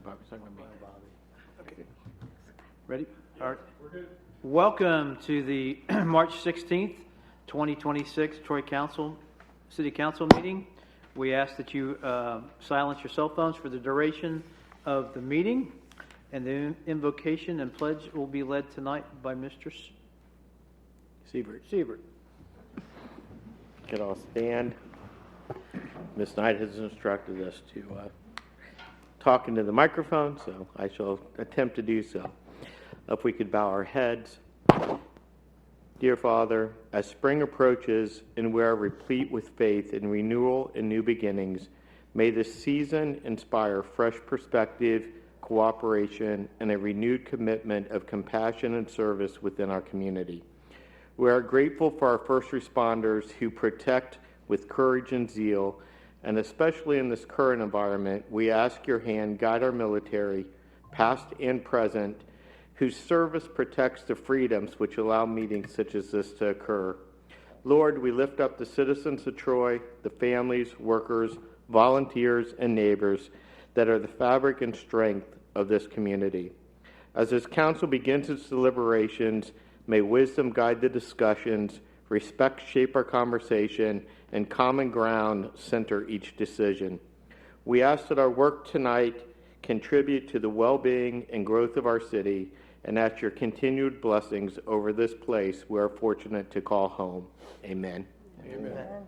Bobby. It's not going to be Bobby. Okay. Ready? All right. We're good. Welcome to the March 16th, 2026 Troy City Council meeting. We ask that you silence your cell phones for the duration of the meeting, and the invocation and pledge will be led tonight by Mr. Siebert. Can all stand? Ms. Knight has instructed us to talk into the microphone, so I shall attempt to do so. If we could bow our heads. Dear Father, as spring approaches and we are replete with faith in renewal and new beginnings, may this season inspire fresh perspective, cooperation, and a renewed commitment of compassion and service within our community. We are grateful for our first responders who protect with courage and zeal, and especially in this current environment, we ask your hand guide our military, past and present, whose service protects the freedoms which allow meetings such as this to occur. Lord, we lift up the citizens of Troy, the families, workers, volunteers, and neighbors that are the fabric and strength of this community. As this council begins its deliberations, may wisdom guide the discussions, respect shape our conversation, and common ground center each decision. We ask that our work tonight contribute to the well-being and growth of our city, and ask your continued blessings over this place we are fortunate to call home. Amen. Amen.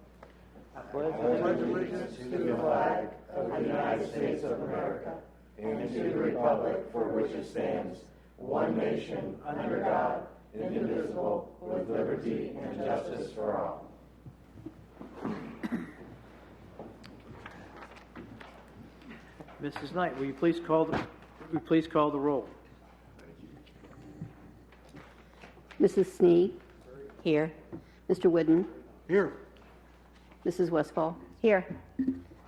I pledge allegiance to the flag of the United States of America and to the republic for which it stands, one nation, under God, indivisible, with liberty and justice for all. Mrs. Knight, will you please call the roll? Mrs. Snee. Here. Mr. Whidden. Here. Mrs. Westfall. Here.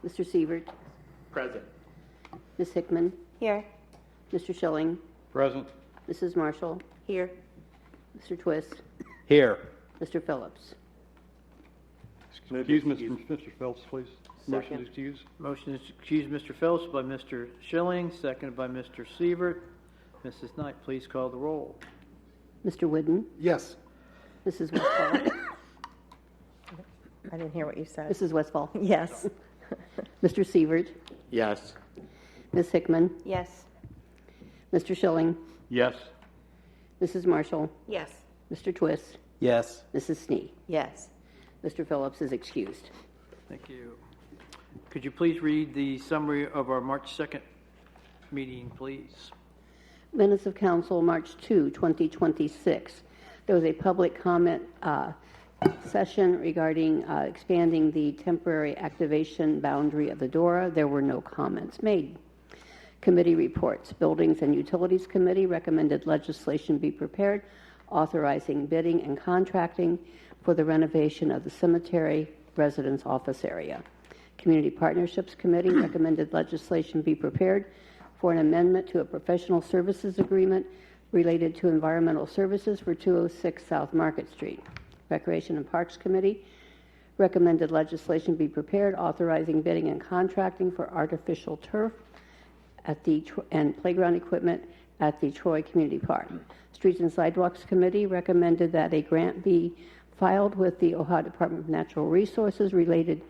Mr. Sievert. Present. Ms. Hickman. Here. Mr. Schilling. Present. Mrs. Marshall. Here. Mr. Twist. Here. Mr. Phillips. Excuse Mr. Phelps, please. Motion to excuse. Motion to excuse Mr. Phelps by Mr. Schilling, seconded by Mr. Sievert. Mrs. Knight, please call the roll. Mr. Whidden. Yes. Mrs. Westfall. I didn't hear what you said. Mrs. Westfall. Yes. Mr. Sievert. Yes. Ms. Hickman. Yes. Mr. Schilling. Yes. Mrs. Marshall. Yes. Mr. Twist. Yes. Mrs. Snee. Yes. Mr. Phillips is excused. Thank you. Could you please read the summary of our March 2nd meeting, please? Minutes of Council, March 2, 2026. There was a public comment session regarding expanding the temporary activation boundary of the DORA. There were no comments made. Committee reports. Buildings and Utilities Committee recommended legislation be prepared authorizing bidding and contracting for the renovation of the cemetery residence office area. Community Partnerships Committee recommended legislation be prepared for an amendment to a professional services agreement related to environmental services for 206 South Market Street. Recreation and Parks Committee recommended legislation be prepared authorizing bidding and contracting for artificial turf and playground equipment at the Troy Community Park. Streets and Sidewalks Committee recommended that a grant be filed with the Ohio Department of Natural Resources related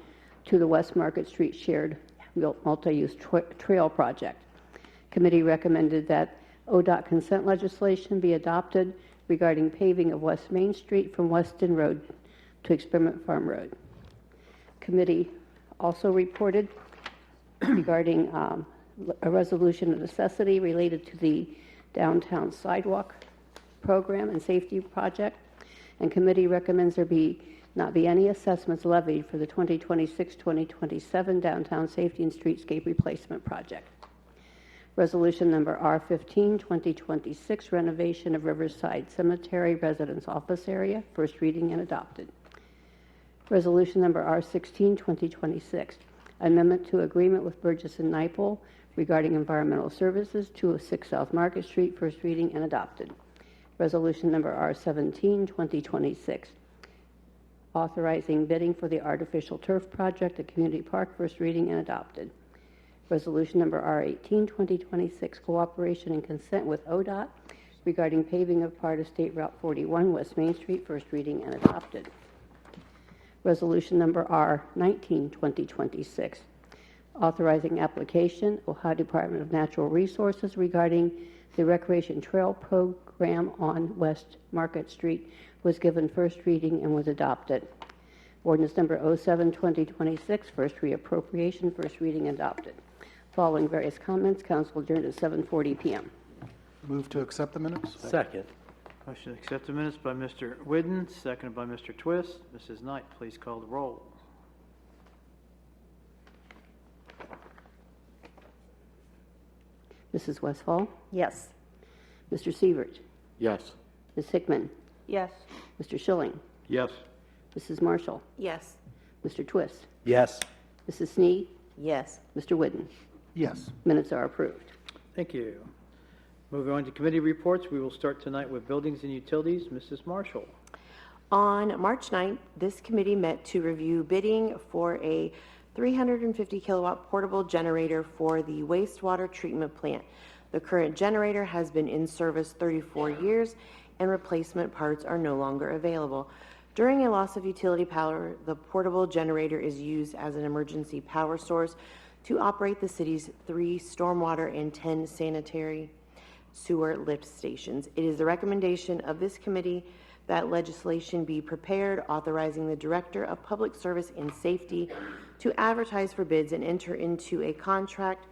to the West Market Street Shared Multi-Use Trail Project. Committee recommended that ODOT consent legislation be adopted regarding paving of West Main Street from Weston Road to Experiment Farm Road. Committee also reported regarding a resolution of necessity related to the downtown sidewalk program and safety project, and committee recommends there not be any assessments levied for the 2026-2027 downtown safety and streetscape replacement project. Resolution number R15, 2026, renovation of Riverside Cemetery residence office area, first reading and adopted. Resolution number R16, 2026, amendment to agreement with Burgess and Nyepel regarding environmental services, 206 South Market Street, first reading and adopted. Resolution number R17, 2026, authorizing bidding for the artificial turf project at Community Park, first reading and adopted. Resolution number R18, 2026, cooperation and consent with ODOT regarding paving of part of State Route 41, West Main Street, first reading and adopted. Resolution number R19, 2026, authorizing application, Ohio Department of Natural Resources regarding the Recreation Trail Program on West Market Street, was given first reading and was adopted. Ordinance number 07, 2026, first reappropriation, first reading adopted. Following various comments, council adjourned at 7:40 p.m. Move to accept the minutes? Second. Motion to accept the minutes by Mr. Whidden, seconded by Mr. Twist. Mrs. Knight, please call the roll. Mrs. Westfall, Yes. Mr. Sievert, Yes. Ms. Hickman, Yes. Mr. Schilling, Yes. Mrs. Marshall, Yes. Mr. Twist, Yes. Mrs. Snead, Yes. Mr. Whidden. Yes. Minutes are approved. Thank you. Moving on to committee reports, we will start tonight with Buildings and Utilities. Mrs. Marshall. On March 9th, this committee met to review bidding for a 350 kilowatt portable generator for the wastewater treatment plant. The current generator has been in service 34 years and replacement parts are no longer available. During a loss of utility power, the portable generator is used as an emergency power source to operate the city's 3 stormwater and 10 sanitary sewer lift stations. It is the recommendation of this committee that legislation be prepared authorizing the Director of Public Service and Safety to advertise for bids and enter into a contract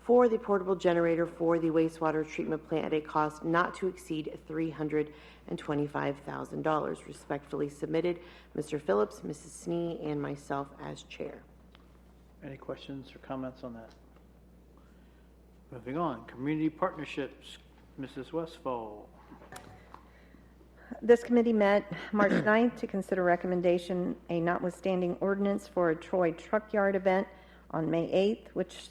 for the portable generator for the wastewater treatment plant at a cost not to exceed $325,000. Respectfully submitted, Mr. Phillips, Mrs. Snee, and myself as chair. Any questions or comments on that? Moving on, community partnerships. Mrs. Westfall. This committee met March 9th to consider recommendation a notwithstanding ordinance for a Troy Truck Yard event on May 8th, which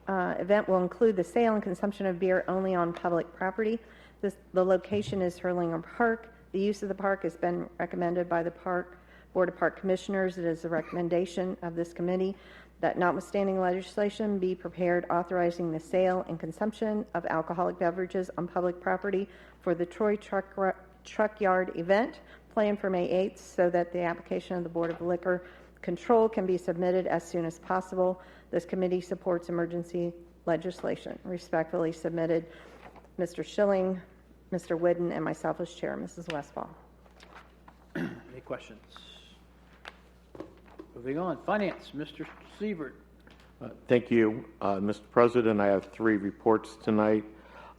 event will include the sale and consumption of beer only on public property. The location is Hurlinger Park. The use of the park has been recommended by the Board of Park Commissioners. It is the recommendation of this committee that notwithstanding legislation be prepared authorizing the sale and consumption of alcoholic beverages on public property for the Troy Truck Yard event planned for May 8th so that the application of the Board of Liquor Control can be submitted as soon as possible. This committee supports emergency legislation. Respectfully submitted, Mr. Schilling, Mr. Whidden, and myself as chair, Mrs. Westfall. Any questions? Moving on, finance. Mr. Sievert. Thank you, Mr. President. I have 3 reports tonight.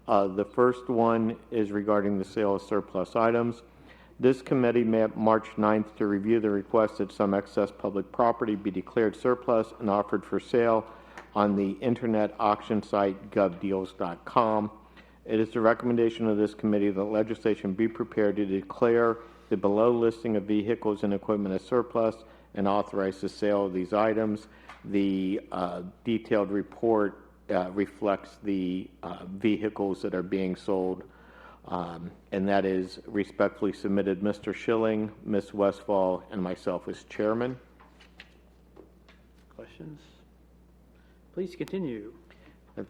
The first one is regarding the sale of surplus items. This committee met March 9th to review the request that some excess public property be declared surplus and offered for sale on the internet auction site govdeals.com. It is the recommendation of this committee that legislation be prepared to declare the below listing of vehicles and equipment as surplus and authorize the sale of these items. The detailed report reflects the vehicles that are being sold, and that is respectfully submitted Mr. Schilling, Ms. Westfall, and myself as chairman. Questions? Please continue.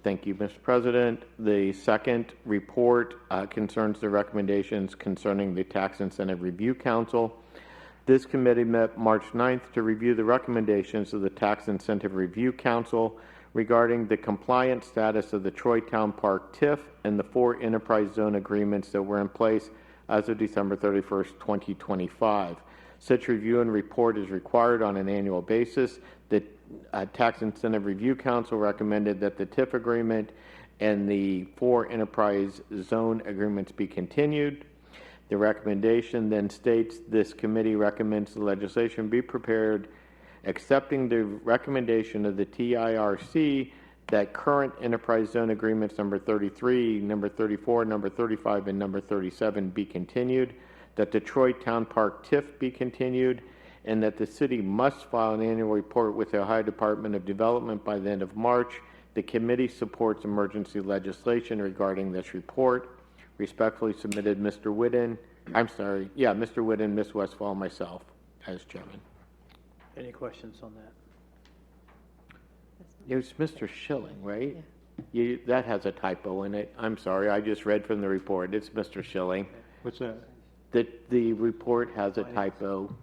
Thank you, Mr. President. The second report concerns the recommendations concerning the Tax Incentive Review Council. This committee met March 9th to review the recommendations of the Tax Incentive Review Council regarding the compliance status of the Troy Town Park TIF and the 4 enterprise zone agreements that were in place as of December 31st, 2025. Such review and report is required on an annual basis. The Tax Incentive Review Council recommended that the TIF agreement and the 4 enterprise zone agreements be continued. The recommendation then states this committee recommends the legislation be prepared accepting the recommendation of the TIRC that current enterprise zone agreements number 33, number 34, number 35, and number 37 be continued, that the Troy Town Park TIF be continued, and that the city must file an annual report with the Ohio Department of Development by the end of March. The committee supports emergency legislation regarding this report. Respectfully submitted, Mr. Whidden. Mr. Whidden, Ms. Westfall, and myself as chairman. Any questions on that? It was Mr. Schilling, right? That has a typo in it. I'm sorry, I just read from the report. It's Mr. Schilling. What's that? The report has a typo.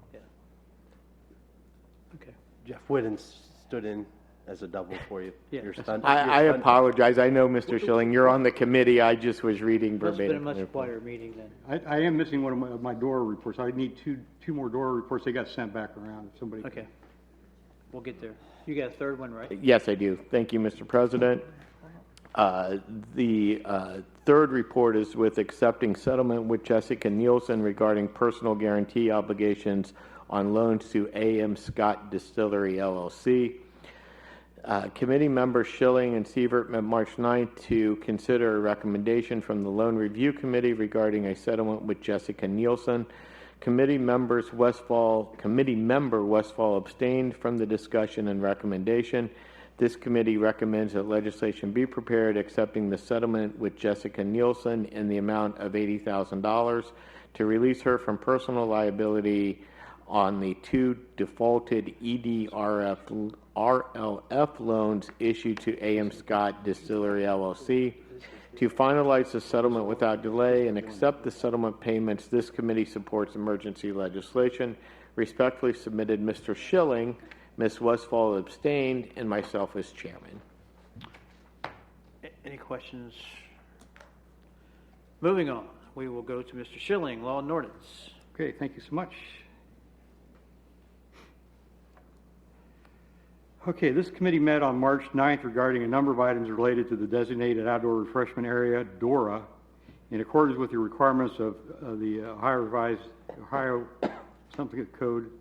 Okay. Jeff Whitten stood in as a double for you. Yeah. You're stunned. I apologize. I know, Mr. Schilling, you're on the committee. I just was reading Must have been a verbatim. much quieter meeting then. I am missing one of my DORA reports. I need two more DORA reports. They got sent back around. If somebody. Okay. We'll get there. You got a third one, right? Yes, I do. Thank you, Mr. President. The third report is with accepting settlement with Jessica Nielsen regarding personal guarantee obligations on loans to A.M. Scott Distillery LLC. Committee members Schilling and Sievert met March 9th to consider a recommendation from the Loan Review Committee regarding a settlement with Jessica Nielsen. Committee member Westfall abstained from the discussion and recommendation. This committee recommends that legislation be prepared accepting the settlement with Jessica Nielsen in the amount of $80,000 to release her from personal liability on the two defaulted RLF loans issued to A.M. Scott Distillery LLC. To finalize the settlement without delay and accept the settlement payments, this committee supports emergency legislation. Respectfully submitted, Mr. Schilling. Ms. Westfall abstained, and myself as chairman. Any questions? Moving on, we will go to Mr. Schilling, Law and Ordinance. Okay, thank you so much. Okay, this committee met on March 9th regarding a number of items related to the designated outdoor refreshment area, DORA, in accordance with the requirements of the Ohio something code.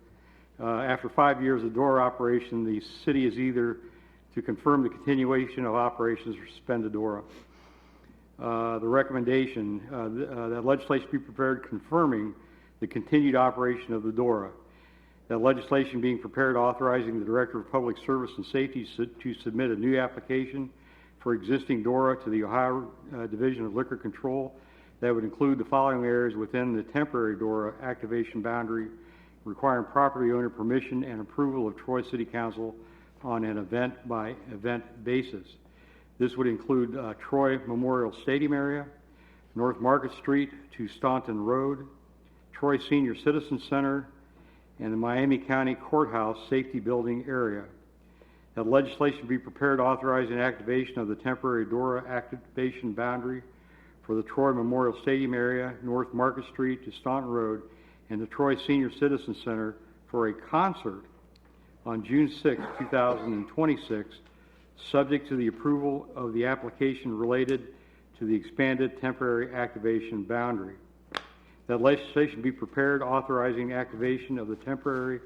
After 5 years of DORA operation, the city is either to confirm the continuation of operations or suspend the DORA. The recommendation that legislation be prepared confirming the continued operation of the DORA. That legislation being prepared authorizing the Director of Public Service and Safety to submit a new application for existing DORA to the Ohio Division of Liquor Control that would include the following areas within the temporary DORA activation boundary, requiring property owner permission and approval of Troy City Council on an event-by-event basis. This would include Troy Memorial Stadium area, North Market Street to Staunton Road, Troy Senior Citizen Center, and the Miami County Courthouse Safety Building area. That legislation be prepared authorizing activation of the temporary DORA activation boundary for the Troy Memorial Stadium area, North Market Street to Staunton Road, and the Troy Senior Citizen Center for a concert on June 6, 2026, subject to the approval of the application related to the expanded temporary activation boundary. That legislation be prepared authorizing activation of the temporary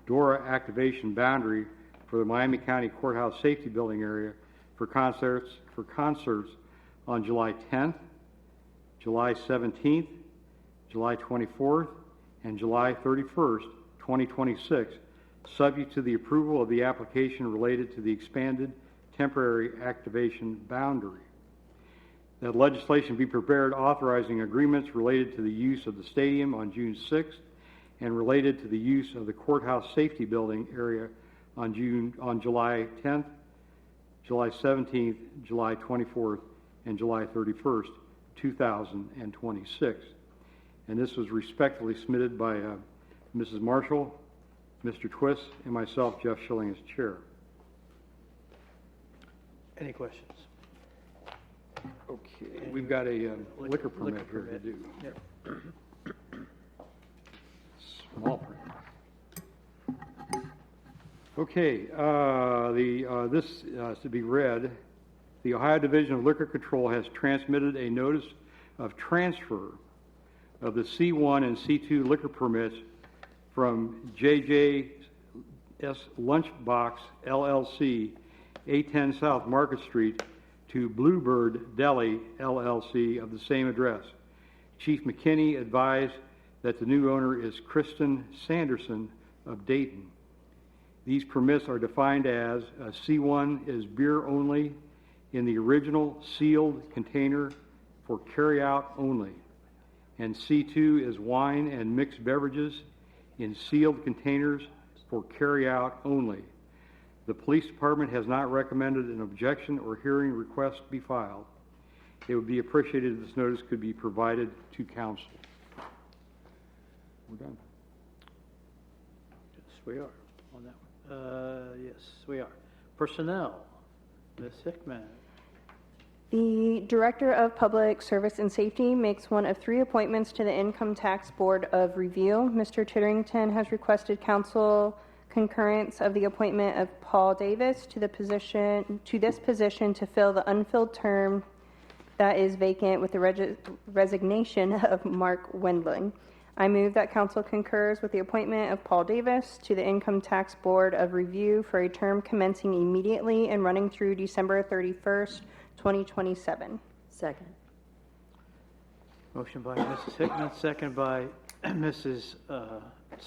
DORA activation boundary for the Miami County Courthouse Safety Building area for concerts on July 10th, July 17th, July 24th, and July 31st, 2026, subject to the approval of the application related to the expanded temporary activation boundary. That legislation be prepared authorizing agreements related to the use of the stadium on June 6th and related to the use of the courthouse safety building area on July 10th, July 17th, July 24th, and July 31st, 2026. And this was respectfully submitted by Mrs. Marshall, Mr. Twist, and myself, Jeff Schilling, as chair. Any questions? Okay, we've got a liquor permit here to do. Yep. Small print. Okay, this is to be read. The Ohio Division of Liquor Control has transmitted a notice of transfer of the C1 and C2 liquor permits from JJ's Lunchbox LLC, 810 South Market Street, to Bluebird Deli LLC of the same address. Chief McKinney advised that the new owner is Kristen Sanderson of Dayton. These permits are defined as C1 is beer only in the original sealed container for carryout only, and C2 is wine and mixed beverages in sealed containers for carryout only. The police department has not recommended an objection or hearing request be filed. It would be appreciated if this notice could be provided to council. We're done. Yes, we are on that one. Yes, we are. Personnel, Ms. Hickman. The Director of Public Service and Safety makes one of 3 appointments to the Income Tax Board of Review. Mr. Titterington has requested council concurrence of the appointment of Paul Davis to this position to fill the unfilled term that is vacant with the resignation of Mark Wendling. I move that council concurs with the appointment of Paul Davis to the Income Tax Board of Review for a term commencing immediately and running through December 31st, 2027. Second. Motion by Mrs. Hickman, second by Mrs.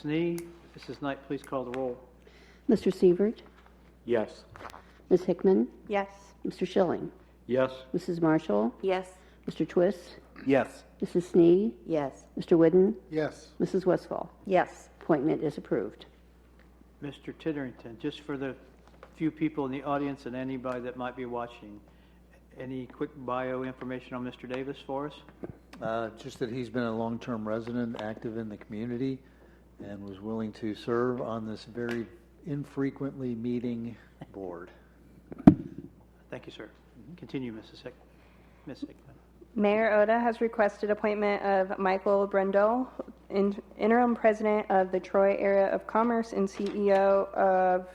Snee. Mrs. Knight, please call the roll. Mr. Sievert, Yes. Ms. Hickman, Yes. Mr. Schilling, Yes. Mrs. Marshall, Yes. Mr. Twist, Yes. Mrs. Snee, Yes. Mr. Whidden, Yes. Mrs. Westfall. Yes. Appointment is approved. Mr. Titterington, just for the few people in the audience and anybody that might be watching, any quick bio information on Mr. Davis for us? Just that he's been a long-term resident, active in the community, and was willing to serve on this very infrequently meeting board. Thank you, sir. Continue, Ms. Hickman. Mayor Oda has requested appointment of Michael Brendel, interim president of the Troy Area of Commerce and CEO of,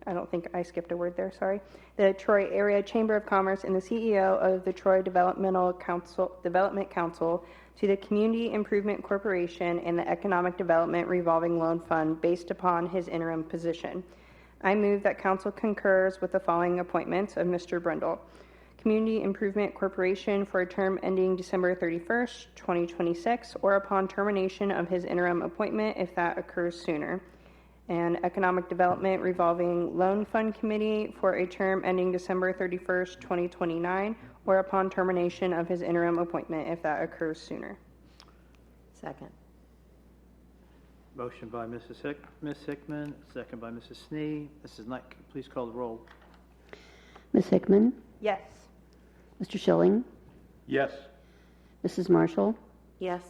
I don't think I skipped a word there, sorry, the Troy Area Chamber of Commerce and the CEO of the Troy Development Council to the Community Improvement Corporation and the Economic Development Revolving Loan Fund based upon his interim position. I move that council concurs with the following appointments of Mr. Brendel. Community Improvement Corporation for a term ending December 31st, 2026, or upon termination of his interim appointment if that occurs sooner. And Economic Development Revolving Loan Fund Committee for a term ending December 31st, 2029, or upon termination of his interim appointment if that occurs sooner. Second. Motion by Ms. Hickman, second by Mrs. Snee. Mrs. Knight, please call the roll. Ms. Hickman, Yes. Mr. Schilling, Yes. Mrs. Marshall, Yes.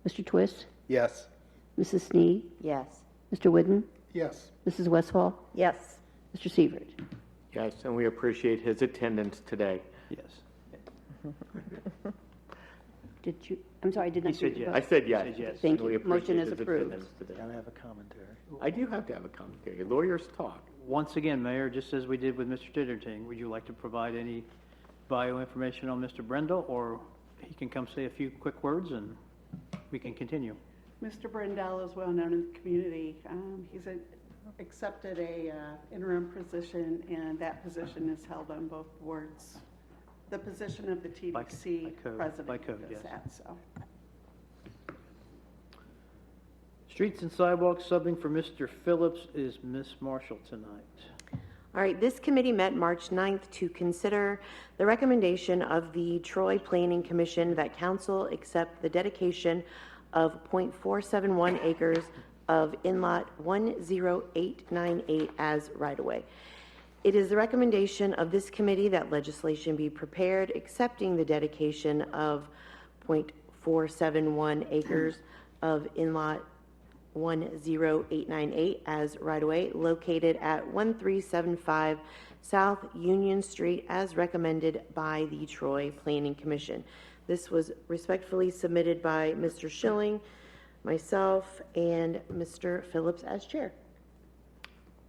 Mr. Twist, Yes. Mrs. Snee, Yes. Mr. Whidden, Yes. Mrs. Westfall, Yes. Mr. Sievert. Yes, and we appreciate his attendance today. Yes. Did you, I'm sorry, I did not. He said hear you yes. I said yes. He said yes. Thank and we you. Motion appreciate is his approved. attendance today. Gotta have a commentary. I do have to have a commentary. Lawyers talk. Once again, Mayor, just as we did with Mr. Titterington, would you like to provide any bio information on Mr. Brendel, or he can come say a few quick words and we can continue? Mr. Brendel is well known in the community. He's accepted a interim position, and that position is held on both boards. The position of the TDC by code, president is yes. that, so. Streets and sidewalks, subbing for Mr. Phillips is Miss Marshall tonight. All right, this committee met March 9th to consider the recommendation of the Troy Planning Commission that council accept the dedication of .471 acres of in-lot 10898 as right-of-way. It is the recommendation of this committee that legislation be prepared accepting the dedication of .471 acres of in-lot 10898 as right-of-way located at 1375 South Union Street as recommended by the Troy Planning Commission. This was respectfully submitted by Mr. Schilling, myself, and Mr. Phillips as chair.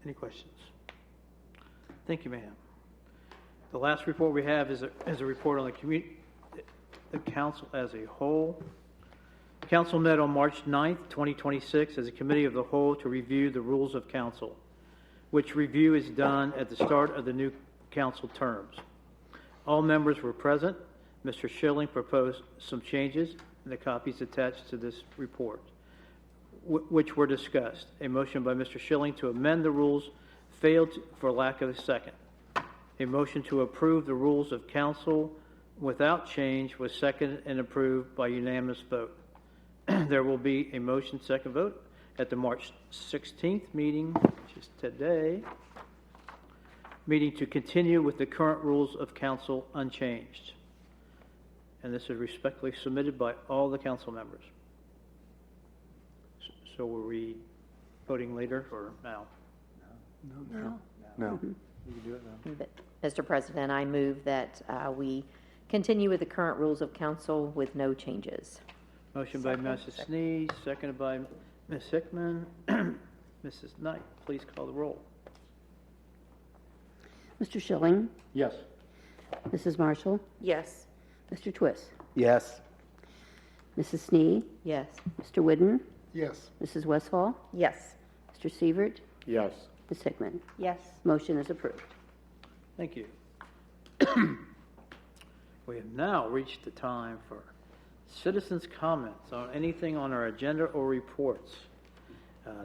Any questions? Thank you, ma'am. The last report we have is a report on the council as a whole. The council met on March 9th, 2026 as a committee of the whole to review the rules of council, which review is done at the start of the new council terms. All members were present. Mr. Schilling proposed some changes, and the copies attached to this report, which were discussed. A motion by Mr. Schilling to amend the rules failed for lack of a second. A motion to approve the rules of council without change was seconded and approved by unanimous vote. There will be a motion second vote at the March 16th meeting, which is today, meeting to continue with the current rules of council unchanged. And this is respectfully submitted by all the council members. So were we voting later or now? No. Mr. President, I move that we continue with the current rules of council with no changes. Motion by Mrs. Snee, seconded by Ms. Hickman. Mrs. Knight, please call the roll. Mr. Schilling, Yes. Mrs. Marshall, Yes. Mr. Twist, Yes. Mrs. Snee, Yes. Mr. Whidden, Yes. Mrs. Westfall, Yes. Mr. Sievert, Yes. Ms. Hickman. Yes. Motion is approved. Thank you. We have now reached the time for citizens' comments on anything on our agenda or reports.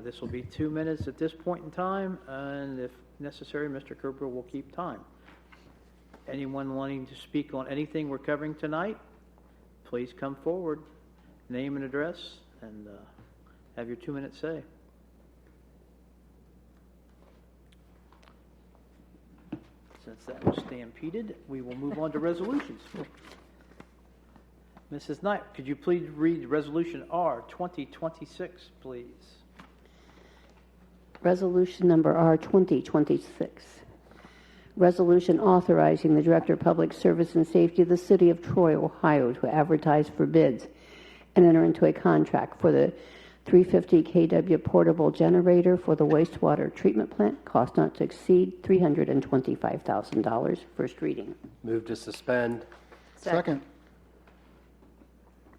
This will be 2 minutes at this point in time, and if necessary, Mr. Cooper will keep time. Anyone wanting to speak on anything we're covering tonight, please come forward, name and address, and have your 2 minutes say. Since that was stampeded, we will move on to resolutions. Mrs. Knight, could you please read Resolution R 2026, please? Resolution number R 2026. Resolution authorizing the Director of Public Service and Safety of the City of Troy, Ohio, to advertise for bids and enter into a contract for the 350 kW portable generator for the wastewater treatment plant, cost not to exceed $325,000. First reading. Move to suspend. Second.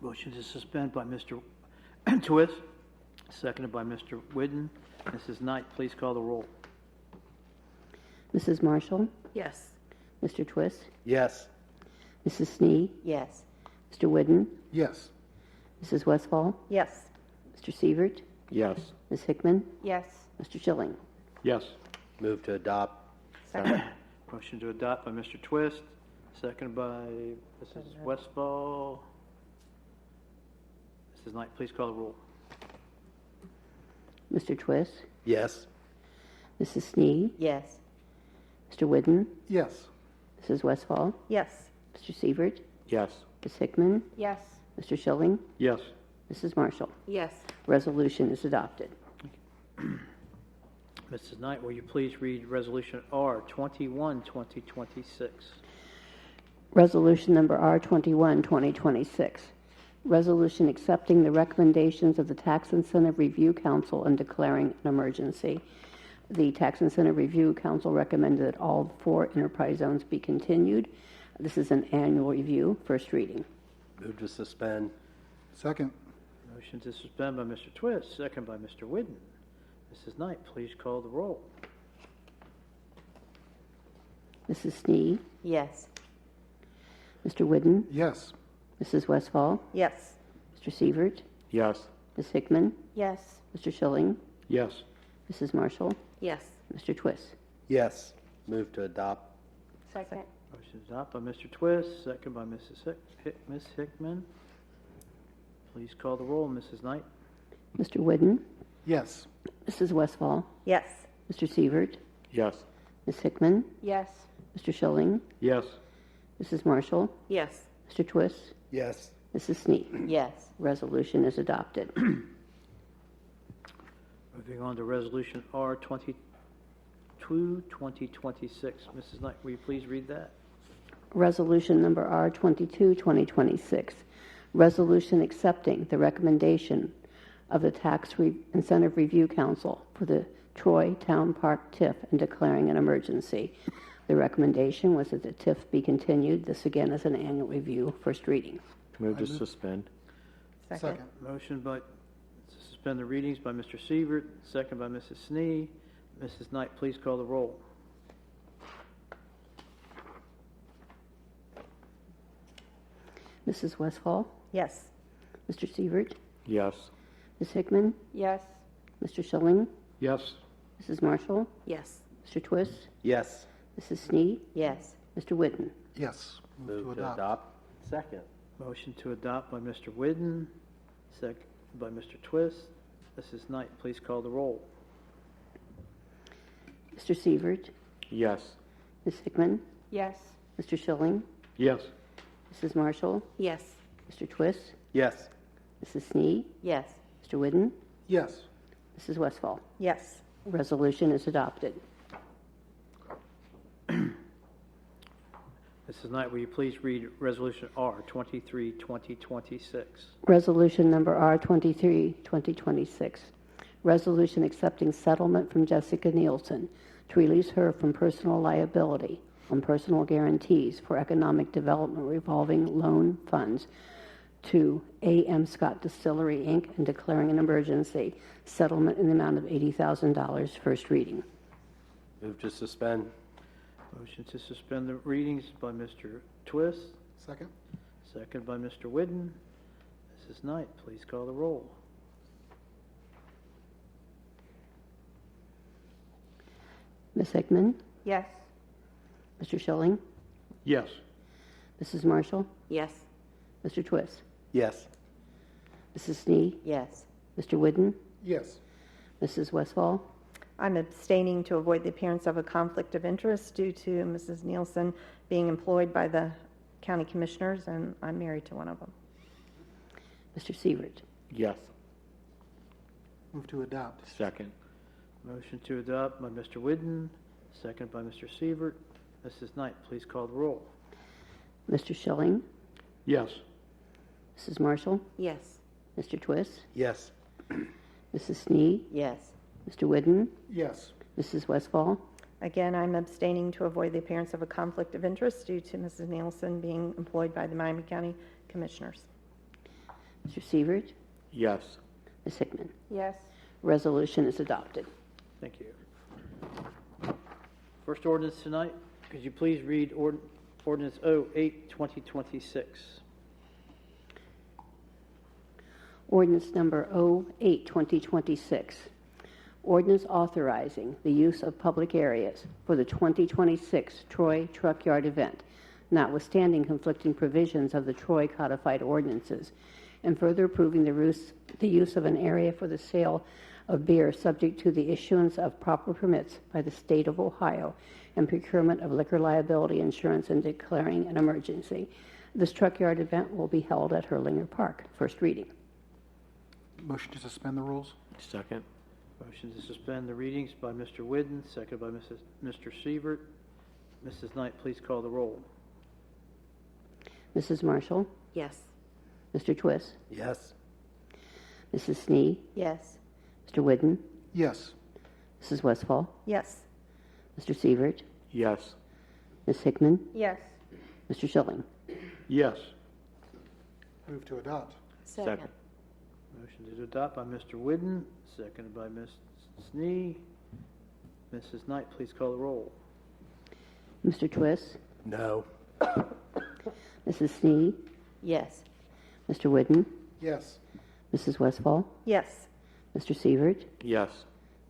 Motion to suspend by Mr. Twist, seconded by Mr. Whidden. Mrs. Knight, please call the roll. Mrs. Marshall, Yes. Mr. Twist, Yes. Mrs. Snee, Yes. Mr. Whidden, Yes. Mrs. Westfall, Yes. Mr. Sievert, Yes. Ms. Hickman, Yes. Mr. Schilling. Yes. Move to adopt. Second. Motion to adopt by Mr. Twist, seconded by Mrs. Westfall. Mrs. Knight, please call the roll. Mr. Twist, Yes. Mrs. Snee, Yes. Mr. Whidden, Yes. Mrs. Westfall, Yes. Mr. Sievert, Yes. Ms. Hickman, Yes. Mr. Schilling, Yes. Mrs. Marshall. Yes. Resolution is adopted. Mrs. Knight, will you please read Resolution R 21, 2026? Resolution number R 21, 2026. Resolution accepting the recommendations of the Tax Incentive Review Council and declaring an emergency. The Tax Incentive Review Council recommended that all 4 enterprise zones be continued. This is an annual review, first reading. Move to suspend. Second. Motion to suspend by Mr. Twist, second by Mr. Whidden. Mrs. Knight, please call the roll. Mrs. Snee, Yes. Mr. Whidden, Yes. Mrs. Westfall, Yes. Mr. Sievert, Yes. Ms. Hickman, Yes. Mr. Schilling, Yes. Mrs. Marshall, Yes. Mr. Twist. Yes. Move to adopt. Second. Motion is adopted by Mr. Twist, second by Ms. Hickman. Please call the roll, Mrs. Knight. Mr. Whidden, Yes. Mrs. Westfall, Yes. Mr. Sievert, Yes. Ms. Hickman, Yes. Mr. Schilling, Yes. Mrs. Marshall, Yes. Mr. Twist, Yes. Mrs. Snee. Yes. Resolution is adopted. Moving on to Resolution R 22, 2026. Mrs. Knight, will you please read that? Resolution number R 22, 2026. Resolution accepting the recommendation of the Tax Incentive Review Council for the Troy Town Park TIF and declaring an emergency. The recommendation was that the TIF be continued. This again is an annual review, first reading. Move to suspend. Second. Motion to suspend the readings by Mr. Sievert, second by Mrs. Snee. Mrs. Knight, please call the roll. Mrs. Westfall, Yes. Mr. Sievert, Yes. Ms. Hickman, Yes. Mr. Schilling, Yes. Mrs. Marshall, Yes. Mr. Twist, Yes. Mrs. Snee, Yes. Mr. Whidden. Yes. Move to adopt. Second. Motion to adopt by Mr. Whidden, second by Mr. Twist. Mrs. Knight, please call the roll. Mr. Sievert, Yes. Ms. Hickman, Yes. Mr. Schilling, Yes. Mrs. Marshall, Yes. Mr. Twist, Yes. Mrs. Snee, Yes. Mr. Whidden, Yes. Mrs. Westfall. Yes. Resolution is adopted. Mrs. Knight, will you please read Resolution R 23, 2026? Resolution number R23, 2026. Resolution accepting settlement from Jessica Nielsen to release her from personal liability on personal guarantees for economic development revolving loan funds to A.M. Scott Distillery, Inc., and declaring an emergency. Settlement in the amount of $80,000. First reading. Move to suspend. Motion to suspend the readings by Mr. Twist, Second? second by Mr. Whidden. Mrs. Knight, please call the roll. Ms. Hickman, Yes. Mr. Schilling, Yes. Mrs. Marshall, Yes. Mr. Twist, Yes. Mrs. Snee, Yes. Mr. Whidden, Yes. Mrs. Westfall. I'm abstaining to avoid the appearance of a conflict of interest due to Mrs. Nielsen being employed by the county commissioners, and I'm married to one of them. Mr. Sievert. Yes. Move to adopt. Second. Motion to adopt by Mr. Whidden, second by Mr. Sievert. Mrs. Knight, please call the roll. Mr. Schilling, Yes. Mrs. Marshall, Yes. Mr. Twist, Yes. Mrs. Snee, Yes. Mr. Whidden, Yes. Mrs. Westfall. Again, I'm abstaining to avoid the appearance of a conflict of interest due to Mrs. Nielsen being employed by the Miami County Commissioners. Mr. Sievert, Yes. Ms. Hickman. Yes. Resolution is adopted. Thank you. First ordinance tonight, could you please read Ordinance 08, 2026? Ordinance number 08, 2026. Ordinance authorizing the use of public areas for the 2026 Troy Truck Yard event, notwithstanding conflicting provisions of the Troy codified ordinances, and further approving the use of an area for the sale of beer subject to the issuance of proper permits by the state of Ohio and procurement of liquor liability insurance and declaring an emergency. This truck yard event will be held at Hurlinger Park. First reading. Motion to suspend the rules? Second. Motion to suspend the readings by Mr. Whidden, second by Mr. Sievert. Mrs. Knight, please call the roll. Mrs. Marshall, Yes. Mr. Twist, Yes. Mrs. Snee, Yes. Mr. Whidden, Yes. Mrs. Westfall, Yes. Mr. Sievert, Yes. Ms. Hickman, Yes. Mr. Schilling. Yes. Move to adopt. Second. Motion to adopt by Mr. Whidden, seconded by Ms. Snee. Mrs. Knight, please call the roll. Mr. Twist, No. Mrs. Snee, Yes. Mr. Whidden, Yes. Mrs. Westfall, Yes. Mr. Sievert, Yes.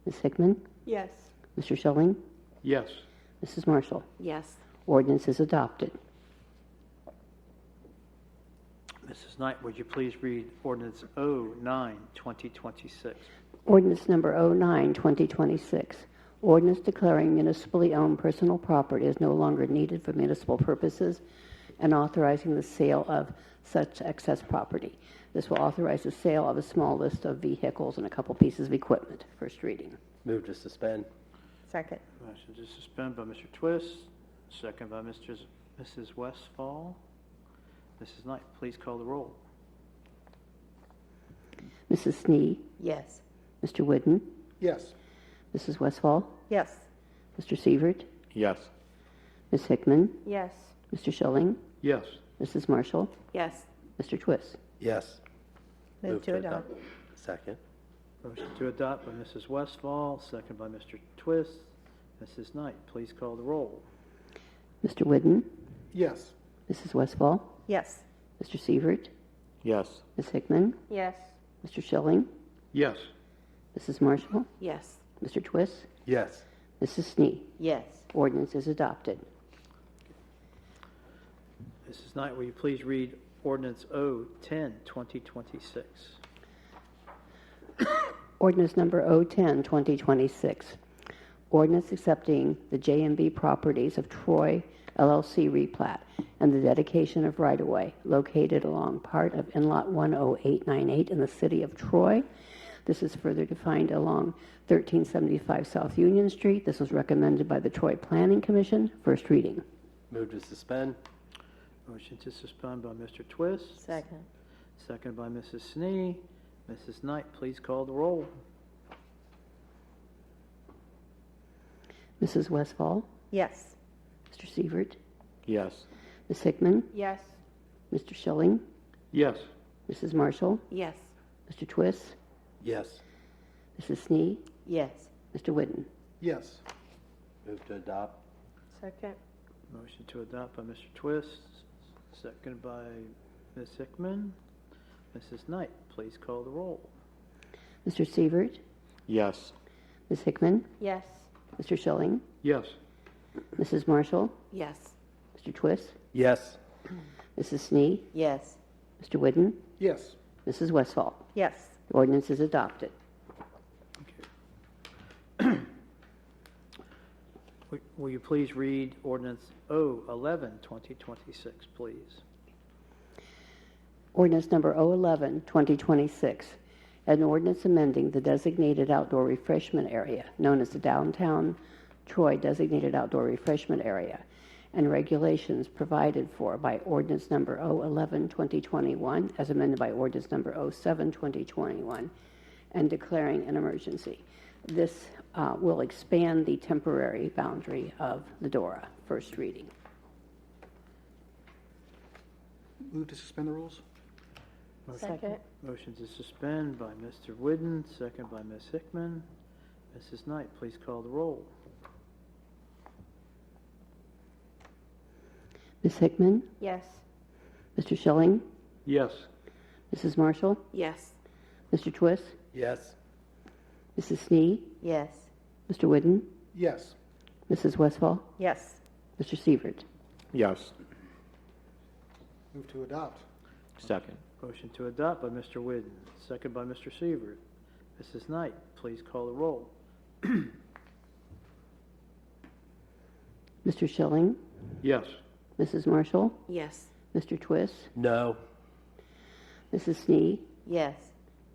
Ms. Hickman, Yes. Mr. Schilling, Yes. Mrs. Marshall. Yes. Ordinance is adopted. Mrs. Knight, would you please read Ordinance 09, 2026? Ordinance number 09, 2026. Ordinance declaring municipally owned personal property is no longer needed for municipal purposes and authorizing the sale of such excess property. This will authorize the sale of a small list of vehicles and a couple pieces of equipment. First reading. Move to suspend. Second. Motion to suspend by Mr. Twist, second by Mrs. Westfall. Mrs. Knight, please call the roll. Mrs. Snee, Yes. Mr. Whidden, Yes. Mrs. Westfall, Yes. Mr. Sievert, Yes. Ms. Hickman, Yes. Mr. Schilling, Yes. Mrs. Marshall, Yes. Mr. Twist. Yes. Move to adopt. Second. Motion to adopt by Mrs. Westfall, second by Mr. Twist. Mrs. Knight, please call the roll. Mr. Whidden, Yes. Mrs. Westfall, Yes. Mr. Sievert, Yes. Ms. Hickman, Yes. Mr. Schilling, Yes. Mrs. Marshall, Yes. Mr. Twist, Yes. Mrs. Snee. Yes. Ordinance is adopted. Mrs. Knight, will you please read Ordinance 010, 2026? Ordinance number 010, 2026. Ordinance accepting the J&B Properties of Troy LLC replat and the dedication of right-of-way located along part of Inlot 10898 in the city of Troy. This is further defined along 1375 South Union Street. This was recommended by the Troy Planning Commission. First reading. Move to suspend. Motion to suspend by Mr. Twist. Second. Second by Mrs. Snee. Mrs. Knight, please call the roll. Mrs. Westfall, Yes. Mr. Sievert, Yes. Ms. Hickman, Yes. Mr. Schilling, Yes. Mrs. Marshall, Yes. Mr. Twist, Yes. Mrs. Snee, Yes. Mr. Whidden. Yes. Move to adopt. Second. Motion to adopt by Mr. Twist, second by Ms. Hickman. Mrs. Knight, please call the roll. Mr. Sievert, Yes. Ms. Hickman, Yes. Mr. Schilling, Yes. Mrs. Marshall, Yes. Mr. Twist, Yes. Mrs. Snee, Yes. Mr. Whidden, Yes. Mrs. Westfall. Yes. The ordinance is adopted. Will you please read ordinance O11, 2026, please? Ordinance number 011, 2026, an ordinance amending the designated outdoor refreshment area known as the Downtown Troy Designated Outdoor Refreshment Area and regulations provided for by ordinance number 011, 2021, as amended by ordinance number 07, 2021, and declaring an emergency. This will expand the temporary boundary of the DORA. First reading. Move to suspend the rules? Second. Motion to suspend by Mr. Whidden, second by Ms. Hickman. Mrs. Knight, please call the roll. Ms. Hickman, Yes. Mr. Schilling, Yes. Mrs. Marshall, Yes. Mr. Twist, Yes. Mrs. Snee, Yes. Mr. Whidden, Yes. Mrs. Westfall, Yes. Mr. Sievert. Yes. Move to adopt? Second. Motion to adopt by Mr. Whidden, second by Mr. Sievert. Mrs. Knight, please call the roll. Mr. Schilling, Yes. Mrs. Marshall, Yes. Mr. Twist, No. Mrs. Snee, Yes.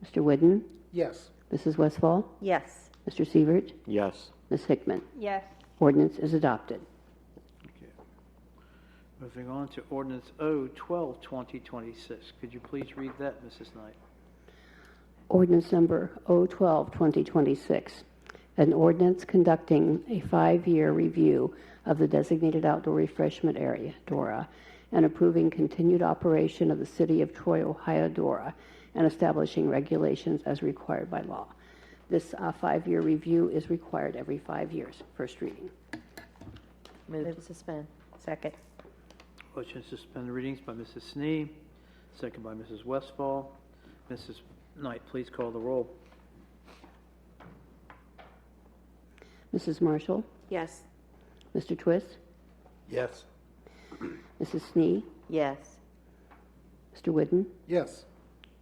Mr. Whidden, Yes. Mrs. Westfall, Yes. Mr. Sievert, Yes. Ms. Hickman. Yes. Ordinance is adopted. Okay. Moving on to ordinance O12, 2026. Could you please read that, Mrs. Knight? Ordinance number 012, 2026, an ordinance conducting a 5-year review of the designated outdoor refreshment area, DORA, and approving continued operation of the City of Troy, Ohio, DORA, and establishing regulations as required by law. This 5-year review is required every 5 years. First reading. Move to suspend. Second. Motion to suspend the readings by Mrs. Snee, second by Mrs. Westfall. Mrs. Knight, please call the roll. Mrs. Marshall, Yes. Mr. Twist, Yes. Mrs. Snee, Yes. Mr. Whidden, Yes.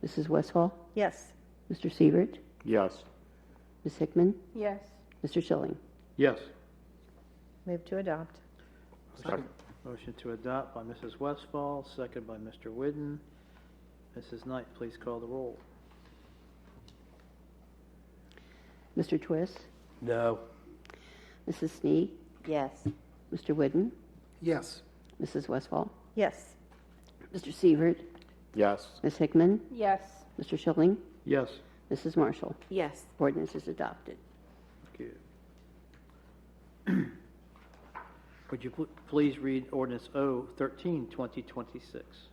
Mrs. Westfall, Yes. Mr. Sievert, Yes. Ms. Hickman, Yes. Mr. Schilling. Yes. Move to adopt. Second? Motion to adopt by Mrs. Westfall, second by Mr. Whidden. Mrs. Knight, please call the roll. Mr. Twist, No. Mrs. Snee, Yes. Mr. Whidden, Yes. Mrs. Westfall, Yes. Mr. Sievert, Yes. Ms. Hickman, Yes. Mr. Schilling, Yes. Mrs. Marshall. Yes. Ordinance is adopted. Thank you. Would you please read ordinance O13, 2026?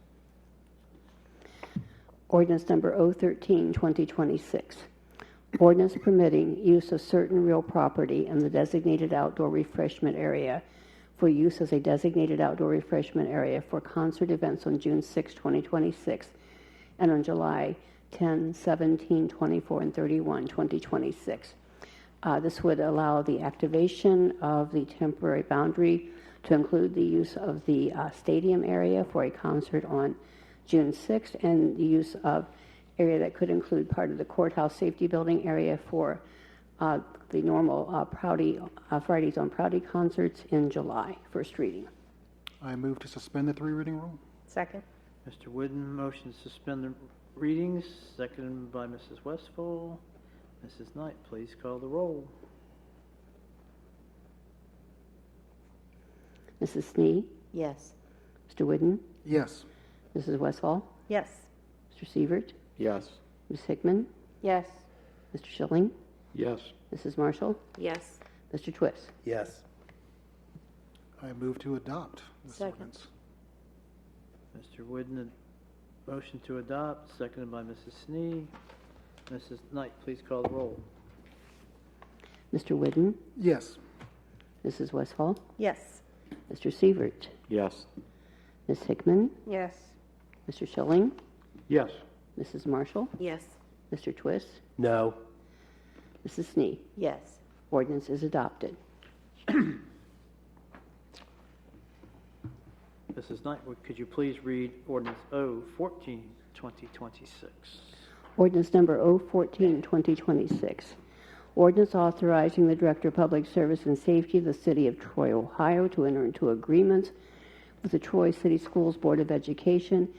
Ordinance number 013, 2026. Ordinance permitting use of certain real property in the designated outdoor refreshment area for use as a designated outdoor refreshment area for concert events on June 6, 2026, and on July 10, 17, 24, and 31, 2026. This would allow the activation of the temporary boundary to include the use of the stadium area for a concert on June 6th and the use of area that could include part of the courthouse safety building area for the normal Fridays on Proudy concerts in July. First reading. I move to suspend the three reading rule. Second. Mr. Wooden, motion to suspend the readings, seconded by Mrs. Westfall. Mrs. Knight, please call the roll. Mrs. Snee, Yes. Mr. Wooden, Yes. Mrs. Westfall, Yes. Mr. Sievert, Yes. Ms. Hickman, Yes. Mr. Schilling, Yes. Mrs. Marshall, Yes. Mr. Twist. Yes. I move to adopt this Second. ordinance. Mr. Wooden, motion to adopt, seconded by Mrs. Snee. Mrs. Knight, please call the roll. Mr. Wooden, Yes. Mrs. Westfall, Yes. Mr. Sievert, Yes. Ms. Hickman, Yes. Mr. Schilling, Yes. Mrs. Marshall, Yes. Mr. Twist, No. Mrs. Snee. Yes. Ordinance is adopted. Mrs. Knight, could you please read ordinance O-14, 2026? Ordinance number 014, 2026. Ordinance authorizing the Director of Public Service and Safety of the City of Troy, Ohio to enter into agreements with the Troy City Schools Board of Education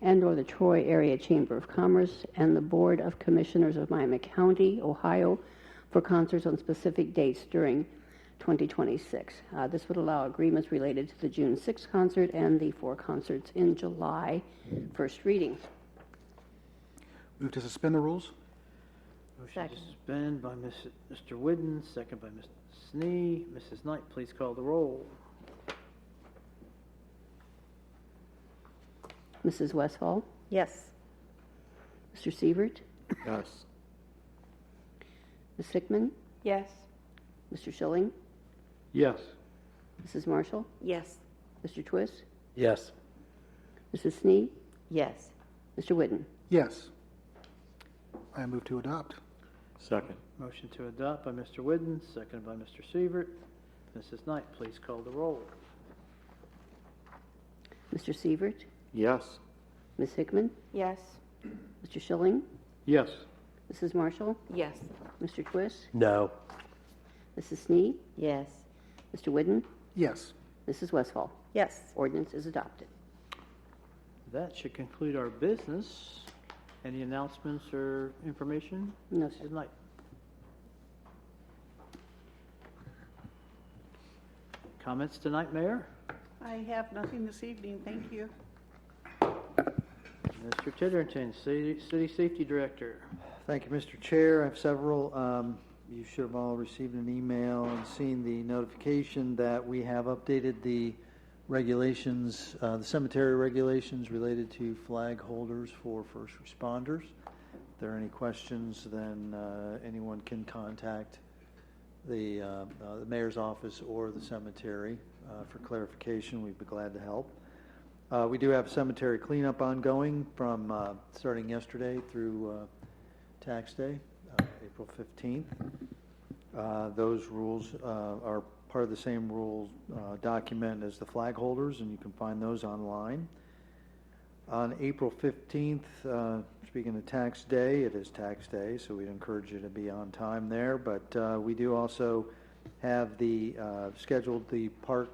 and/or the Troy Area Chamber of Commerce and the Board of Commissioners of Miami County, Ohio, for concerts on specific dates during 2026. This would allow agreements related to the June 6th concert and the 4 concerts in July. First reading. Move to suspend the rules. Motion to Second. suspend by Mr. Wooden, second by Mr. Snee. Mrs. Knight, please call the roll. Mrs. Westfall, Yes. Mr. Sievert, Yes. Ms. Hickman, Yes. Mr. Schilling, Yes. Mrs. Marshall, Yes. Mr. Twist, Yes. Mrs. Snee, Yes. Mr. Witten. Yes. I move to adopt. Second. Motion to adopt by Mr. Wooden, seconded by Mr. Sievert. Mrs. Knight, please call the roll. Mr. Sievert, Yes. Ms. Hickman, Yes. Mr. Schilling, Yes. Mrs. Marshall, Yes. Mr. Twist, No. Mrs. Snee, Yes. Mr. Witten, Yes. Mrs. Westfall. Yes. Ordinance is adopted. That should conclude our business. Any announcements or information? No, sir. Mrs. Knight. Comments tonight, Mayor? I have nothing this evening, thank you. Mr. Titterton, City Safety Director. Thank you, Mr. Chair. I have several. You should have all received an email and seen the notification that we have updated the regulations, the cemetery regulations related to flag holders for first responders. If there are any questions, then anyone can contact the mayor's office or the cemetery for clarification. We'd be glad to help. We do have cemetery cleanup ongoing from starting yesterday through tax day, April 15th. Those rules are part of the same rules document as the flag holders, and you can find those online. On April 15th, speaking of tax day, it is tax day, so we'd encourage you to be on time there. But we do also have the scheduled the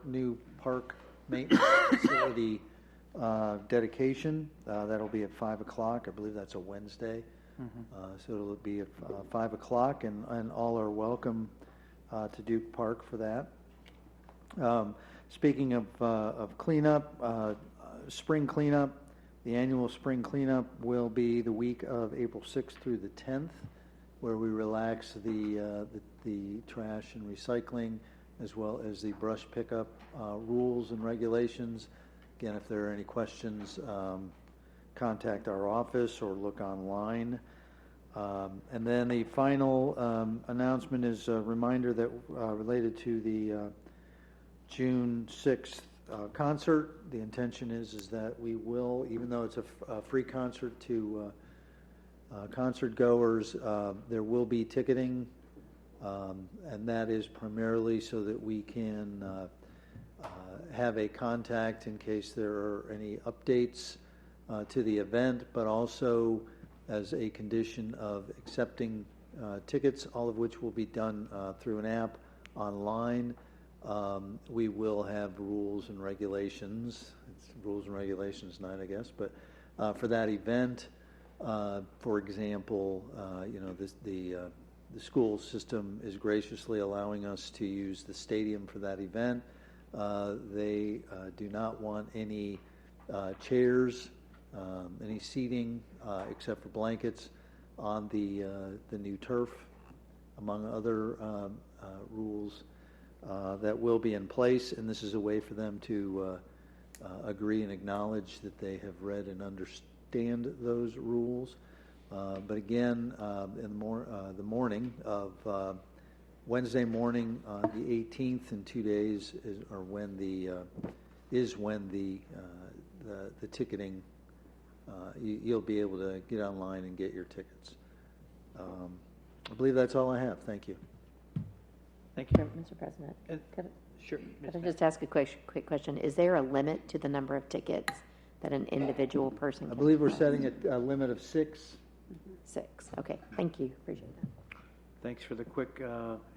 new park maintenance facility dedication. That'll be at 5 o'clock. I believe that's a Wednesday. So it'll be at 5 o'clock, and all are welcome to Duke Park for that. Speaking of cleanup, spring cleanup, the annual spring cleanup will be the week of April 6th through the 10th, where we relax the trash and recycling, as well as the brush pickup rules and regulations. Again, if there are any questions, contact our office or look online. And then the final announcement is a reminder that related to the June 6th concert. The intention is that we will, even though it's a free concert to concert goers, there will be ticketing, and that is primarily so that we can have a contact in case there are any updates to the event, but also as a condition of accepting tickets, all of which will be done through an app online. We will have rules and regulations. It's rules and regulations night, I guess. But for that event, for example, the school system is graciously allowing us to use the stadium for that event. They do not want any chairs, any seating except for blankets on the new turf, among other rules that will be in place. And this is a way for them to agree and acknowledge that they have read and understand those rules. But again, in the morning of Wednesday morning, the 18th, in 2 days, is when the ticketing. You'll be able to get online and get your tickets. I believe that's all I have. Thank you. Thank you. Mr. President, Sure. could I just ask a quick question? Is there a limit to the number of tickets that an individual person I can? believe we're setting a limit of 6. 6. Okay, thank you. Appreciate that. Thanks for the quick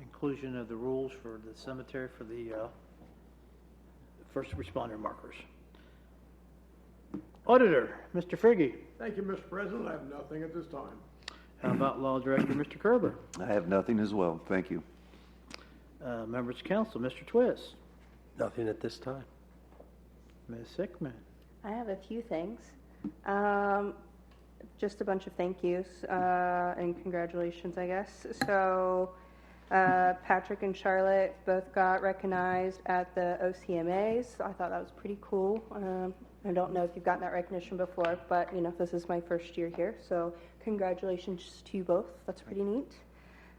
inclusion of the rules for the cemetery for the first responder markers. Auditor, Mr. Friggy. Thank you, Mr. President. I have nothing at this time. How about Law Director, Mr. Kerber? I have nothing as well. Thank you. Members of Council, Mr. Twist. Nothing at this time. Ms. Sickman. I have a few things. Just a bunch of thank yous and congratulations, I guess. So Patrick and Charlotte both got recognized at the OCMAs. I thought that was pretty cool. I don't know if you've gotten that recognition before, but this is my first year here, so congratulations to you both. That's pretty neat.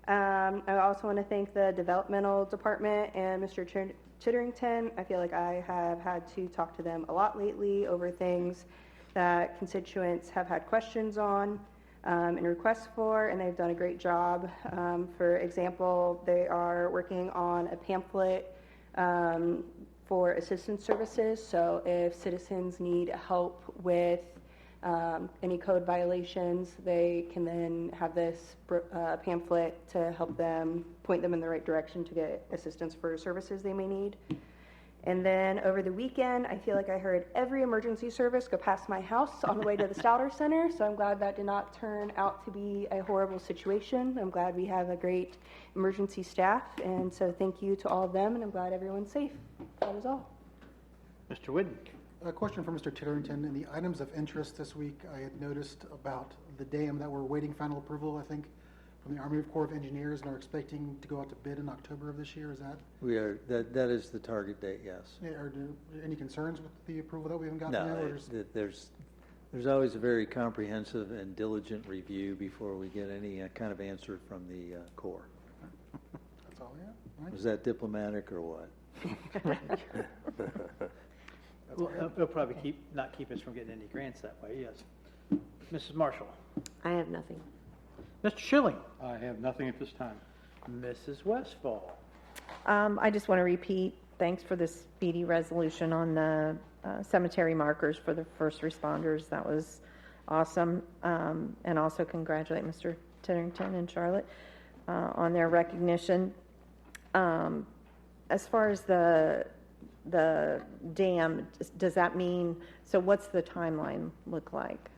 I also want to thank the developmental department and Mr. Chitterington. I feel like I have had to talk to them a lot lately over things that constituents have had questions on and requests for, and they've done a great job. For example, they are working on a pamphlet for assistance services. So if citizens need help with any code violations, they can then have this pamphlet to help them point them in the right direction to get assistance for services they may need. And then over the weekend, I feel like I heard every emergency service go past my house on the way to the Stouter Center. So I'm glad that did not turn out to be a horrible situation. I'm glad we have a great emergency staff. And so thank you to all of them, and I'm glad everyone's safe. That is all. Mr. Whidden. A question for Mr. Titterington. In the items of interest this week, I had noticed about the dam that we're waiting final approval, I think, from the Army Corps of Engineers, and are expecting to go out to bid in October of this year. Is that? We are. That is the target date. Yes. Yeah, are there any concerns with the approval that we haven't gotten yet? No. There's always a very comprehensive and diligent review before we get any kind of answer from the Corps. That's all we have. All right. Was that diplomatic or what? Well, it'll probably not keep us from getting any grants that way, yes. Mrs. Marshall. I have nothing. Mr. Schilling. I have nothing at this time. Mrs. Westfall. I just want to repeat, thanks for this speedy resolution on the cemetery markers for the first responders. That was awesome. And also congratulate Mr. Titterington and Charlotte on their recognition. As far as the dam, does that mean, so what's the timeline look like?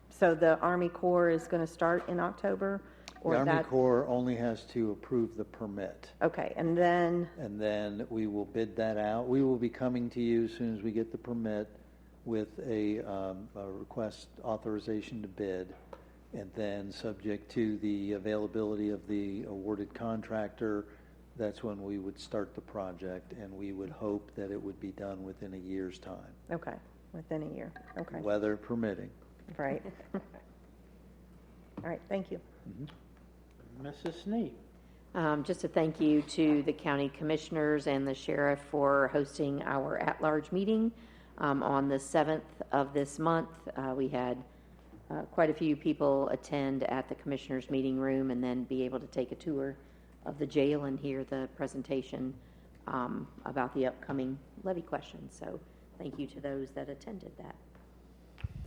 So the Army Corps is going to start in October? The Army Corps only has to approve the permit. Okay, and then? And then we will bid that out. We will be coming to you as soon as we get the permit with a request authorization to bid. And then subject to the availability of the awarded contractor, that's when we would start the project, and we would hope that it would be done within a year's time. Okay, within a year, okay. Weather permitting. Right. All right, thank you. Mrs. Sneed. Just a thank you to the county commissioners and the sheriff for hosting our at-large meeting on the 7th of this month. We had quite a few people attend at the commissioners' meeting room and then be able to take a tour of the jail and hear the presentation about the upcoming levy questions. So thank you to those that attended that.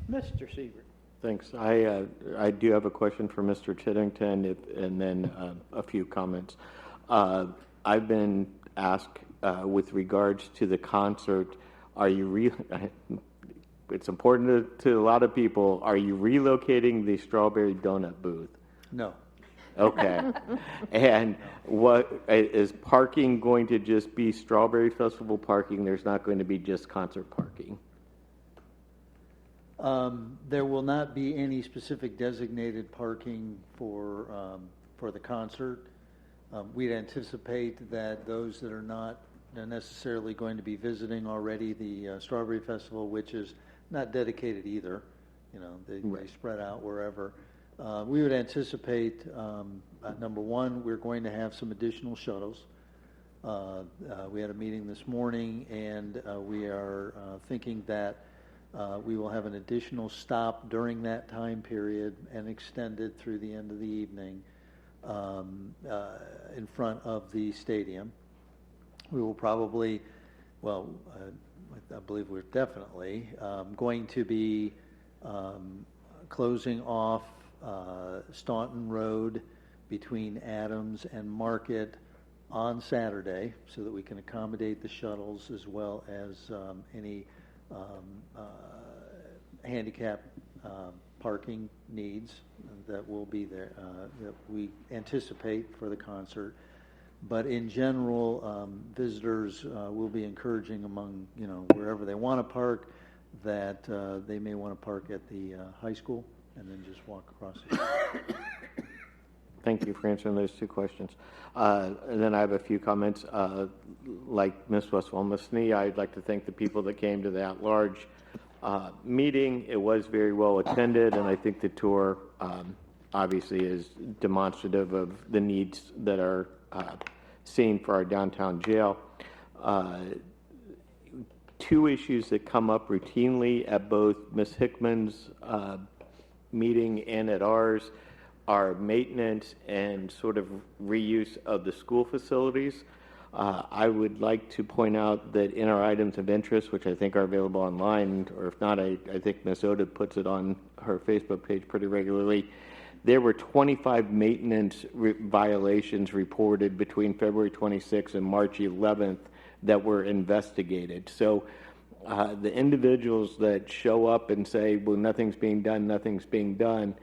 Mr. Siebert. Thanks. I do have a question for Mr. Chiddington, and then a few comments. I've been asked with regards to the concert, are you it's important to a lot of people, are you relocating the Strawberry Donut booth? No. Okay. And what is parking going to just be Strawberry Festival parking? There's not going to be just concert parking? There will not be any specific designated parking for the concert. We'd anticipate that those that are not necessarily going to be visiting already the Strawberry Festival, which is not dedicated either, they spread out wherever. We would anticipate, number one, we're going to have some additional shuttles. We had a meeting this morning, and we are thinking that we will have an additional stop during that time period and extended through the end of the evening in front of the stadium. We will probably, I believe we're definitely going to be closing off Staunton Road between Adams and Market on Saturday so that we can accommodate the shuttles as well as any handicap parking needs that will be there, that we anticipate for the concert. But in general, visitors will be encouraging among, wherever they want to park, that they may want to park at the high school and then just walk across the street. Thank you for answering those two questions. And then I have a few comments. Like Ms. Westphal-Masney, I'd like to thank the people that came to that large meeting. It was very well attended, and I think the tour obviously is demonstrative of the needs that are seen for our downtown jail. Two issues that come up routinely at both Ms. Hickman's meeting and at ours are maintenance and sort of reuse of the school facilities. I would like to point out that in our items of interest, which I think are available online, or if not, I think Ms. Oda puts it on her Facebook page pretty regularly, there were 25 maintenance violations reported between February 26th and March 11th that were investigated. So the individuals that show up and say, well, nothing's being done,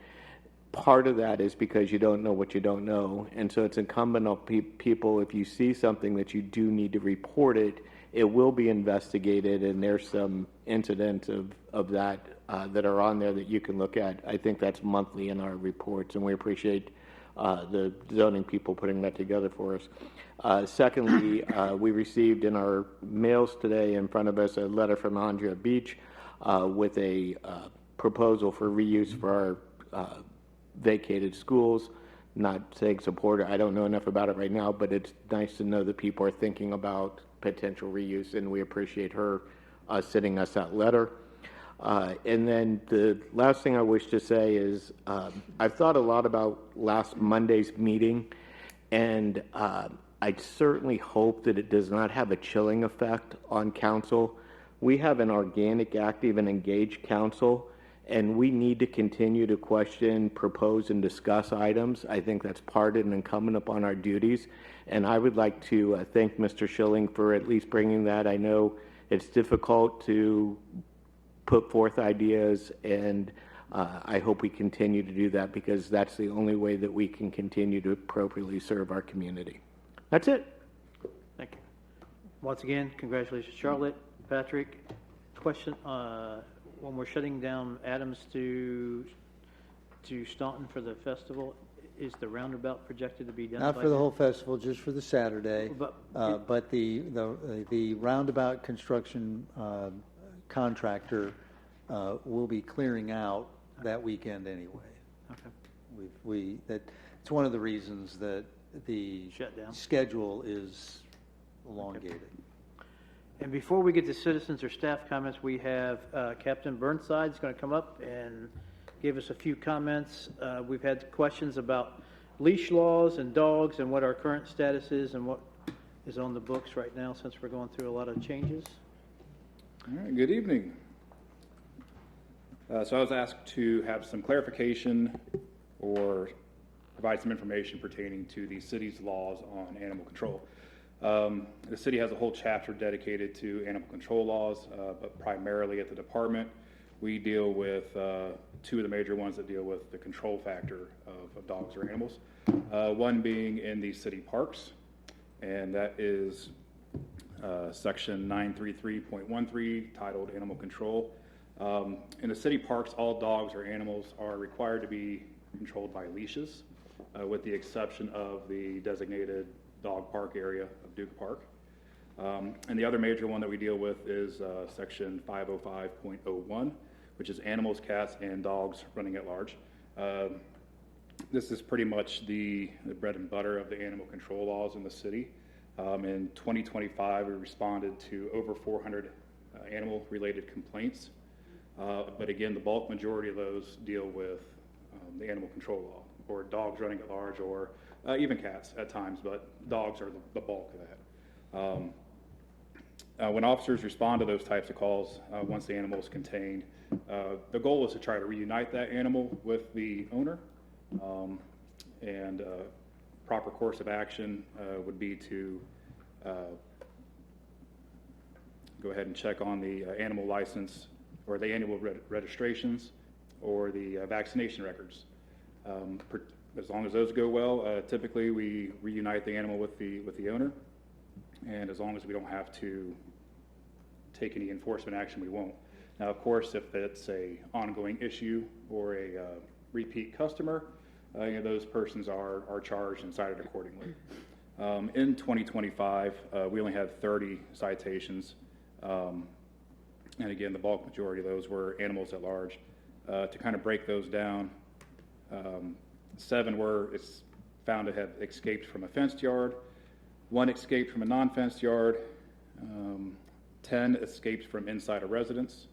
part of that is because you don't know what you don't know. And so it's incumbent on people, if you see something that you do need to report it, it will be investigated, and there's some incidents of that that are on there that you can look at. I think that's monthly in our reports, and we appreciate the zoning people putting that together for us. Secondly, we received in our mails today in front of us a letter from Andrea Beach with a proposal for reuse for our vacated schools. Not saying supporter, I don't know enough about it right now, but it's nice to know that people are thinking about potential reuse, and we appreciate her sending us that letter. And then the last thing I wish to say is I've thought a lot about last Monday's meeting, and I certainly hope that it does not have a chilling effect on council. We have an organic, active, and engaged council, and we need to continue to question, propose, and discuss items. I think that's part and incumbent upon our duties. And I would like to thank Mr. Schilling for at least bringing that. I know it's difficult to put forth ideas, and I hope we continue to do that, because that's the only way that we can continue to appropriately serve our community. That's it. Thank you. Once again, congratulations, Charlotte, Patrick. Question, when we're shutting down Adams to Staunton for the festival, is the roundabout projected to be done? Not for the whole festival, just for the Saturday. But the roundabout construction contractor will be clearing out that weekend anyway. Okay. It's one of the reasons that the schedule is elongated. Okay. And before we get to citizens or staff comments, we have Captain Burnside is going to come up and give us a few comments. We've had questions about leash laws and dogs and what our current status is and what is on the books right now, since we're going through a lot of changes. All right, good evening. So I was asked to have some clarification or provide some information pertaining to the city's laws on animal control. The city has a whole chapter dedicated to animal control laws, but primarily at the department, we deal with two of the major ones that deal with the control factor of dogs or animals. One being in the city parks, and that is section 933.13 titled Animal Control. In the city parks, all dogs or animals are required to be controlled by leashes, with the exception of the designated dog park area of Duke Park. And the other major one that we deal with is section 505.01, which is animals, cats, and dogs running at large. This is pretty much the bread and butter of the animal control laws in the city. In 2025, we responded to over 400 animal-related complaints. But again, the bulk majority of those deal with the animal control law, or dogs running at large, or even cats at times, but dogs are the bulk of that. When officers respond to those types of calls, once the animal is contained, the goal is to try to reunite that animal with the owner. And proper course of action would be to go ahead and check on the animal license or the annual registrations or the vaccination records. As long as those go well, typically we reunite the animal with the owner, and as long as we don't have to take any enforcement action, we won't. Now, of course, if it's a ongoing issue or a repeat customer, those persons are charged and cited accordingly. In 2025, we only had 30 citations, and again, the bulk majority of those were animals at large. To kind of break those down, 7 were found to have escaped from a fenced yard, 1 escaped from a non-fenced yard, 10 escaped from inside a residence,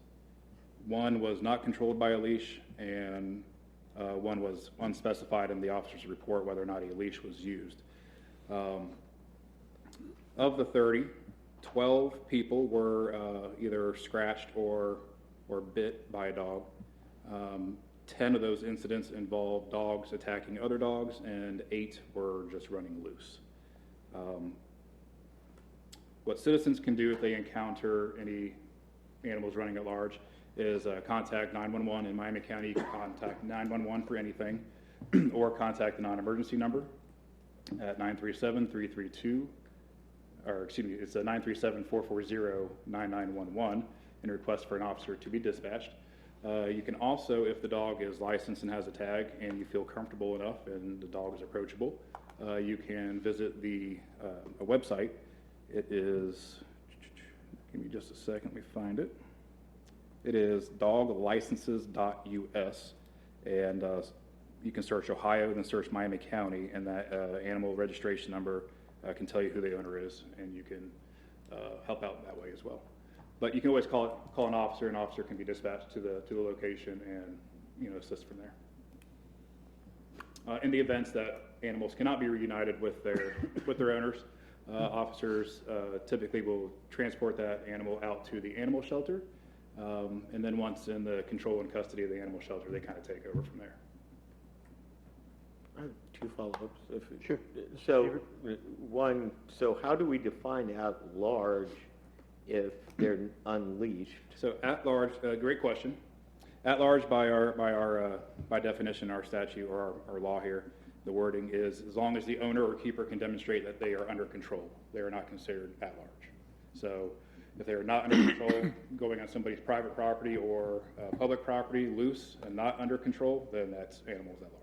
1 was not controlled by a leash, and 1 was unspecified in the officer's report whether or not a leash was used. Of the 30, 12 people were either scratched or bit by a dog. 10 of those incidents involved dogs attacking other dogs, and 8 were just running loose. What citizens can do if they encounter any animals running at large is contact 911. In Miami County, you can contact 911 for anything, or contact the non-emergency number at 937-332, or excuse me, it's a 937-440-9911, and request for an officer to be dispatched. You can also, if the dog is licensed and has a tag and you feel comfortable enough and the dog is approachable, you can visit a website. It is, give me just a second, let me find it. It is doglicenses.us, and you can search Ohio, then search Miami County, and that animal registration number can tell you who the owner is, and you can help out that way as well. But you can always call an officer. An officer can be dispatched to the location and assist from there. In the events that animals cannot be reunited with their owners, officers typically will transport that animal out to the animal shelter, and then once in the control and custody of the animal shelter, they kind of take over from there. I have 2 follow-ups. Sure. So, one, so how do we define at large if they're unleashed? So at large, great question. At large, by definition, our statute or our law here, the wording is as long as the owner or keeper can demonstrate that they are under control, they are not considered at large. So if they are not under control, going on somebody's private property or public property, loose and not under control, then that's animals at large.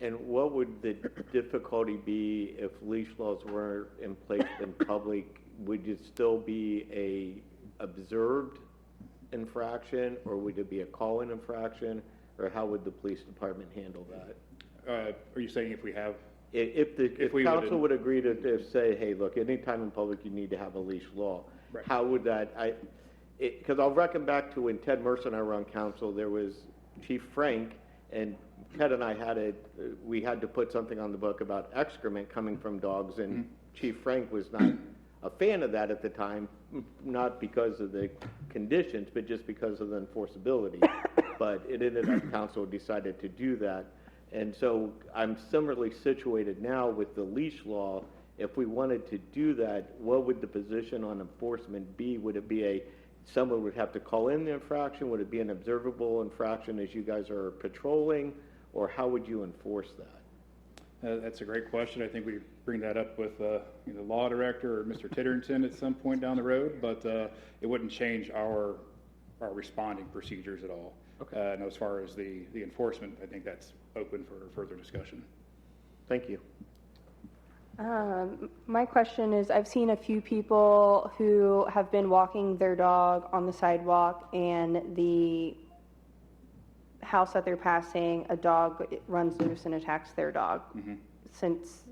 And what would the difficulty be if leash laws were in place in public? Would it still be a observed infraction, or would it be a call-in infraction, or how would the police department handle that? Are you saying if we have? If council would agree to say, hey, look, anytime in public you need to have a leash law, right. How would that? Because I'll reckon back to when Ted Mercer and I were on council, there was Chief Frank, and Ted and I we had to put something on the book about excrement coming from dogs, and Chief Frank was not a fan of that at the time, not because of the conditions, but just because of the enforceability. But it ended up council decided to do that. And so I'm similarly situated now with the leash law. If we wanted to do that, what would the position on enforcement be? Would it be someone would have to call in the infraction? Would it be an observable infraction as you guys are patrolling? Or how would you enforce that? That's a great question. I think we bring that up with the law director or Mr. Titterington at some point down the road, but it wouldn't change our responding procedures at all. Okay. And as far as the enforcement, I think that's open for further discussion. Thank you. My question is, I've seen a few people who have been walking their dog on the sidewalk, and the house that they're passing, a dog runs loose and attacks their dog. Mm-hmm. Since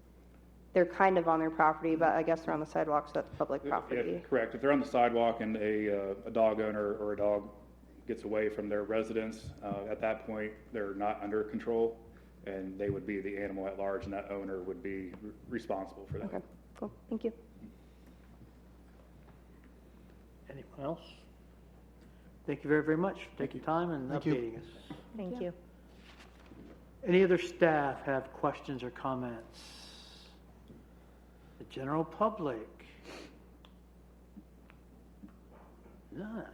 they're kind of on their property, but I guess they're on the sidewalk, so that's public property. Yeah, correct. If they're on the sidewalk and a dog owner or a dog gets away from their residence, at that point, they're not under control, and they would be the animal at large, and that owner would be responsible for that. Okay, cool. Thank you. Anyone else? Thank you very, very much for taking time and Thank you. updating us. Thank you. Any other staff have questions or comments? The general public? None.